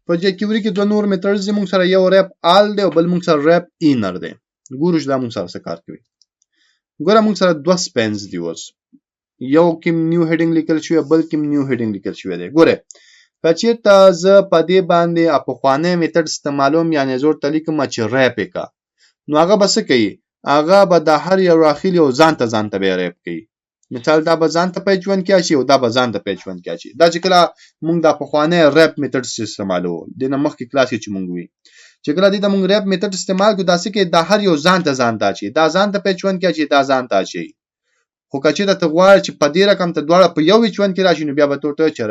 په jQuery کې دوه نور میتھډز دي موږ سره یو ریپ آل دی او بل موږ سره ریپ اینر دی ګورو چې دا موږ سره څه کار کوي ګوره موږ سره دوه سپینز دی اوس یو کې نیو هیډینګ لیکل شوی بل کې نیو هیډینګ لیکل شوی دی ګوره کچېرته زه په دې باندې پخوانی میتھډ استعمالوم یعنی زور تلیکم چې ریپ کا نو هغه به څه کوي هغه به د هر یو راخیل او ځان ته به ریپ کوي مثال دا به ځان ته پیج 1 کې شي او دا به ځان ته پیج 1 کې شي دا چې کله موږ د پخوانی ریپ میتھډ استعمالو د نمخ کې کلاس کې چې موږ وی چې کله دې ته موږ ریپ میتھډ استعمال کو دا څه کې د هر یو ځان ته شي دا ځان ته پیج 1 کې شي دا ځان ته شي خو کچې ته غواړي چې په دې رقم ته دواړه په یو وچ 1 کې راشي نو بیا به توته چې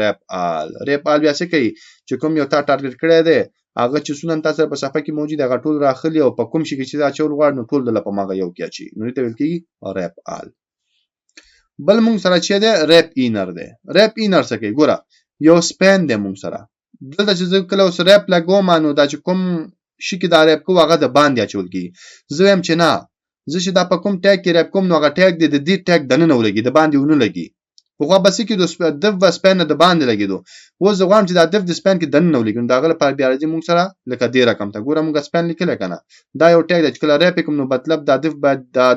ریپ آل بیا څه کوي چې کوم یو تا ټارګټ کړی دی هغه چې سنن تاسو په صفحه کې موجود هغه ټول راخلي او په کوم شي کې چې دا چول غواړي نو ټول د لپاره ماغه یو کې شي نو ته ویل کېږي ریپ آل بل موږ سره چې دی ریپ اینر دی ریپ اینر څه کوي ګوره یو سپین دی موږ سره دلته چې کله اوس ریپ لګوم نو دا چې کوم شي کې دا ریپ کو هغه د باندې اچول کی زه هم چې نه زه چې دا په کوم ټیګ کې ریپ کوم نو هغه ټیګ د دې ټیګ دنه نه ولګي د باندې ونه لګي خو بس کې د سپین د باندې لګیدو و زه غواړم چې دا د سپین کې دنه نه ولګي دا غل پر بیا راځي موږ سره لکه دې رقم ته ګوره موږ سپین لیکل کنه دا یو ټیګ د کله ریپ کوم نو مطلب دا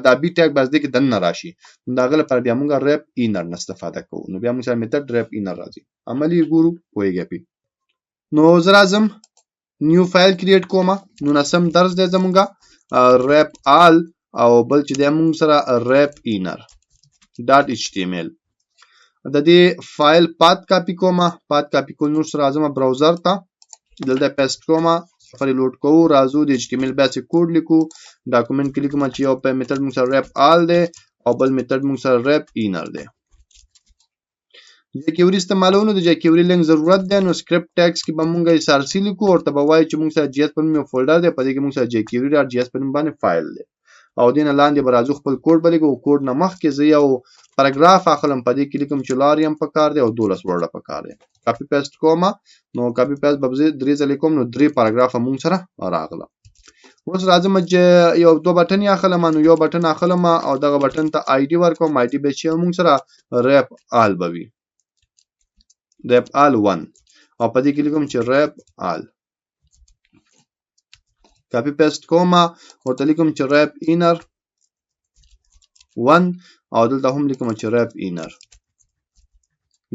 د بي ټیګ بس دې کې دنه راشي دا غل پر بیا موږ ریپ اینر نه استفاده کوو نو بیا موږ سره میتھډ ریپ اینر راځي عملی ګورو وایي نو زه راځم نیو فایل کریټ کوم نو نسم درس دې زمونږه ریپ آل او بل چې د موږ سره ریپ اینر .html د دې فایل پات کاپی کوم پات کاپی کول نو سره راځم براوزر ته دلته پیسټ کوم سفر لوډ کوو راځو د html بیسیک کوډ لیکو ډاکومنٹ کې لیکم چې یو په میتھډ موږ سره ریپ آل دی او بل میتھډ موږ سره ریپ اینر دی jQuery استعمالونو د jQuery لینک ضرورت دی نو سکرپټ ټیکس کې به موږ src لیکو او ته به وایي چې موږ سره js په نوم فولډر دی په دې کې موږ سره jQuery.js په نوم باندې فایل دی او دینه لاندې به راځو خپل کوډ بلیکو کوډ نه مخکې زه یو پاراګراف اخلم په دې کې لیکم چې لاریم په کار دی او 12 ورډه په کار دی کاپی پیسټ کوم نو کاپی پیسټ به 3 ځلې کوم نو 3 پاراګراف موږ سره راغله اوس راځم چې یو دوه بټن اخلم نو یو بټن اخلم او دغه بټن ته آی ډي ورکوم آی ډي به چې موږ سره ریپ آل بوي ریپ آل 1 او په دې کې لیکم چې ریپ آل کاپی پیسټ کوم او ته لیکم چې ریپ اینر 1 او دلته هم لیکم چې ریپ اینر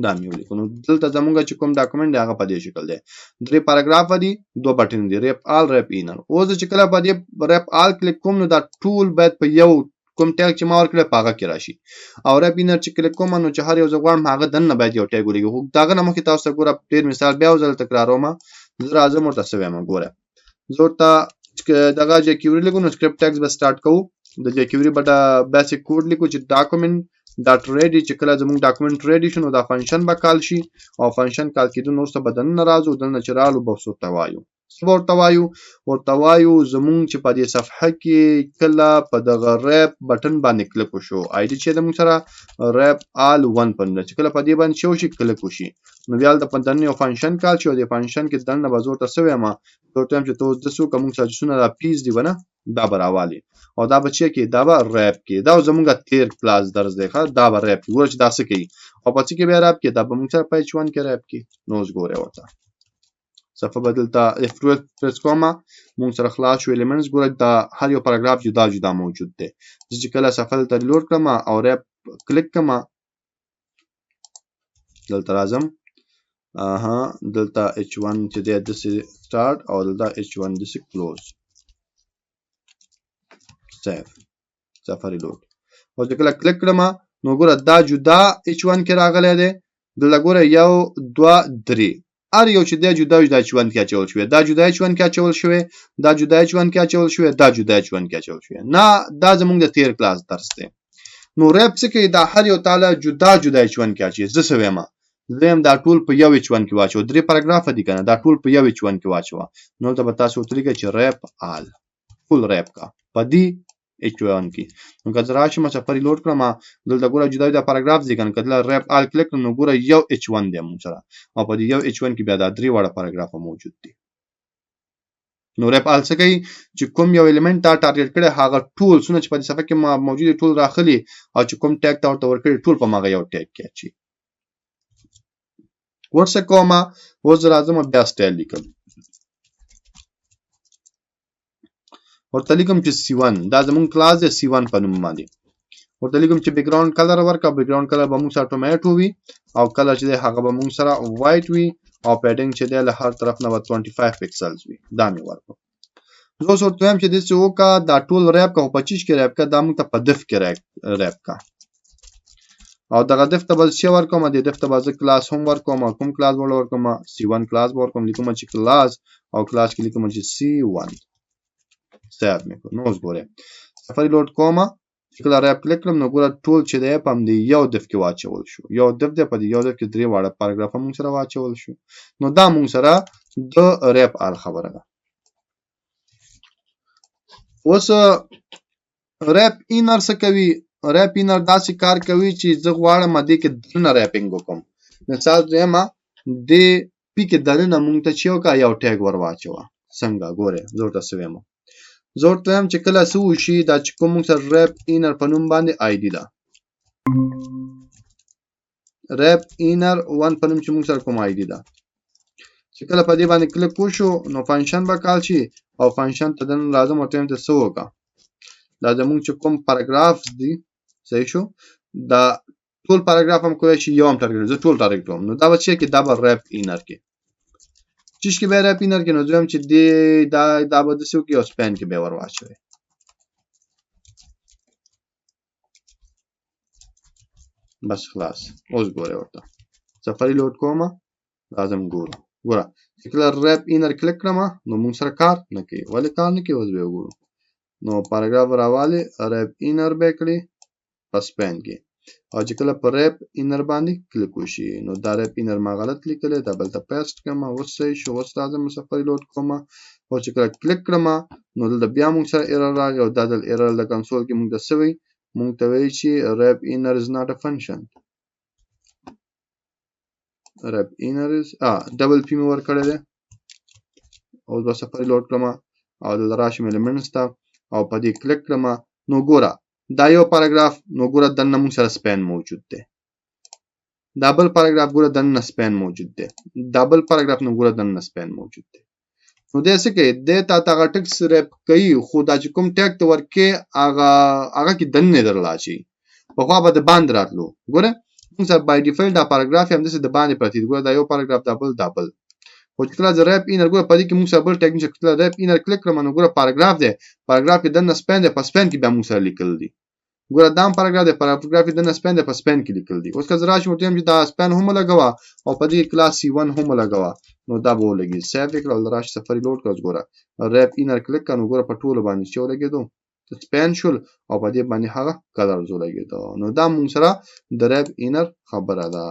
دا مې ولیکو نو دلته زمونږ چې کوم ډاکومنټ دی هغه په دې شکل دی 3 پاراګراف دي 2 بټن دي ریپ آل ریپ اینر اوس چې کله په دې ریپ آل کلیک کوم نو دا ټول باید په یو کوم ټیګ چې ما ورکړه پاګه کې راشي او ریپ اینر چې کلیک کوم نو چې هر یو ځوړم هغه دنه باید یو ټیګ ولګي داغه نه مخکې تاسو ګوره ډیر مثال بیا وزل تکراروم زه راځم ورته سویم ګوره زورته دغه jQuery لیکو نو سکرپټ ټیکس به سٹارټ کوو د jQuery بټا بیسیک کوډ لیکو چې ډاکومنٹ ډاټ ریډي چې کله زموږ ډاکومنٹ ریډي شنو دا فنکشن به کال شي او فنکشن کال کېدو نو څه بدن ناراضو دلته چرالو بوسو توایو ورته وایو زموږ چې په دې صفحه کې کله په دغه ریپ بټن باندې کلیک وشو آی ډي چې د موږ سره ریپ آل 1 پنځه چې کله په دې باندې شي کلیک وشي نو بیا د پندن یو فنکشن کال شو د فنکشن کې دنه بازور ته سوي ما ټول ټایم چې تو د سو کوم څه سونه دا پیس دی ونه دا براوالي او دا بچی کې دا به ریپ کې دا زموږه تیر کلاس درس دی ښه دا به ریپ ګور چې دا څه کوي او په څه کې به ریپ کې دا به موږ سره پیج 1 کې ریپ کې نوز ګوره ورته صفحه بدلتا F12 پرس کوم موږ سره خلاص شو ایلیمنټس ګوره دا هر یو پاراګراف جدا موجود دی چې کله صفحه ته لوډ کړم او ریپ کلیک کړم دلته راځم دلته h1 چې د start او دلته h1 د close save سفاري لوډ او چې کله کلیک کړم نو ګوره دا جدا h1 کې راغلی دی دلته ګوره 1 2 3 ار یو چې د جدا h1 کې اچول شوی دا جدا h1 کې اچول شوی دا جدا h1 کې اچول شوی دا جدا h1 کې اچول شوی نه دا زموږ د تیر کلاس درس دی نو ریپ څه کې دا هر یو تعالی جدا h1 کې اچي زه سویم زم دا ټول په یو h1 کې واچو 3 پاراګراف دي کنه دا ټول په یو h1 کې واچو نو ته به تاسو طریقې چې ریپ آل فول ریپ کا پدی h1 کې نو که راشي ما سفر لوډ کړم دلته ګوره جدا د پاراګراف دي کنه کله ریپ آل کلیک نو ګوره یو h1 دی موږ سره او په دې یو h1 کې بیا دا 3 وړه پاراګراف موجود دي نو ریپ آل څه کوي چې کوم یو الیمنٹ تا ټارګټ کړي هغه ټول څونه چې په صفحه کې موجود ټول راخلي او چې کوم ټیګ تا ورته ورکړي ټول په ماغه یو ټیګ کې اچي ورڅ کومه وز راځم بیا سټایل لیکم ورته لیکم چې C1 دا زمونږ کلاس دی C1 په نوم باندې ورته لیکم چې بیک ګراوند کلر ورکړه بیک ګراوند کلر به موږ سره ټومیټو وي او کلر چې دی هغه به موږ سره وایټ وي او پیډینګ چې دی له هر طرف نه به 25 پکسلز وي دا مې ورکړو زه اوس ورته وایم چې داسې وکړه دا ټول ریپ کا په 25 کې ریپ کا دا موږ ته په دف کې ریپ کا او دغه دف ته به څه ورکوم د دف ته به زه کلاس هم ورکوم کوم کلاس به ورکوم C1 کلاس به ورکوم لیکم چې کلاس او کلاس کې لیکم چې C1 سیو مې کړ نو اوس ګوره سفاري لوډ کوم چې کله ریپ کلیک کړم نو ګوره ټول چې دی په همدې یو دف کې واچول شو یو دف دی په دې یو دف کې درې واړه پاراګراف موږ سره واچول شو نو دا موږ سره د ریپ ال خبره ده اوس ریپ اینر څه کوي ریپ اینر داسې کار کوي چې زه غواړم دې کې دننه ریپینګ وکړم مثال دویمه دې پی کې دننه موږ ته چې یو ټیګ ور واچوه څنګه ګوره زه ورته څه وایم زه ورته وایم چې کله څه وشي دا چې کوم موږ سره ریپ اینر په نوم باندې آی ډي ده ریپ اینر 1 په نوم چې موږ سره کوم آی ډي ده چې کله په دې باندې کلیک وشو نو فنکشن به کال شي او فنکشن ته دننه لازم ورته وایم ته څه وکړه دا زموږ چې کوم پاراګراف دی صحیح شو دا ټول پاراګراف هم کوی شي یو هم ټارګټ زه ټول ټارګټ کوم نو دا به چې کې دا به ریپ اینر کې چیش کې به ریپ اینر کې نو دویم چې دی دا به د سو کې او سپین کې به ور واچوي بس خلاص اوس ګوره ورته سفاري لوډ کوم لازم ګوره چې کله ریپ اینر کلیک کړم نو موږ سره کار نه کوي ولې کار نه کوي اوس به وګورو نو پاراګراف راواله ریپ اینر به کړی پس پین کې او چې کله پر ریپ اینر باندې کلیک وشي نو دا ریپ اینر ما غلط لیکل دا بل ته پیسټ کړم اوس صحیح شو اوس لازم سفاري لوډ کوم او چې کله کلیک کړم نو دلته بیا موږ سره ایرر راغی او دا د ایرر د کنسول کې موږ د سوي موږ ته وایي چې ریپ اینر از ناٹ ا فنکشن ریپ اینر از ډبل پی مې ور کړی دی او دا سفاري لوډ کړم او د راشم ایلیمنټس ته او په دې کلیک کړم نو ګوره دا یو پاراګراف نو ګوره دننه موږ سره سپین موجود دی دا بل پاراګراف ګوره دننه سپین موجود دی دا بل پاراګراف نو ګوره دننه سپین موجود دی نو دې څه کوي د تا هغه ټیکس ریپ کوي خو دا چې کوم ټیګ ته ورکې هغه کې دننه درلا شي په خوا به د باندې راتلو ګوره موږ سره بای ډیفالت دا پاراګراف هم د باندې پرتی ګوره دا یو پاراګراف دا بل خو چې کله ریپ اینر ګوره په دې کې موږ سره بل ټیګ نشه کله ریپ اینر کلیک کړم نو ګوره پاراګراف دی پاراګراف کې دننه سپین دی په سپین کې به موږ سره لیکل دي ګوره دا پاراګراف دی پاراګراف د سپین دی په سپین کې لیکل دي اوس که زه راشم ورته چې دا سپین هم لګوا او په دې کلاس C1 هم لګوا نو دا به ولګي سیو کړل راش سفاري لوډ کړ ګوره ریپ اینر کلیک کړه نو ګوره په ټول باندې چې ولګیدو سپین شول او په دې باندې هغه کلر زو لګیدو نو دا موږ سره د ریپ اینر خبره ده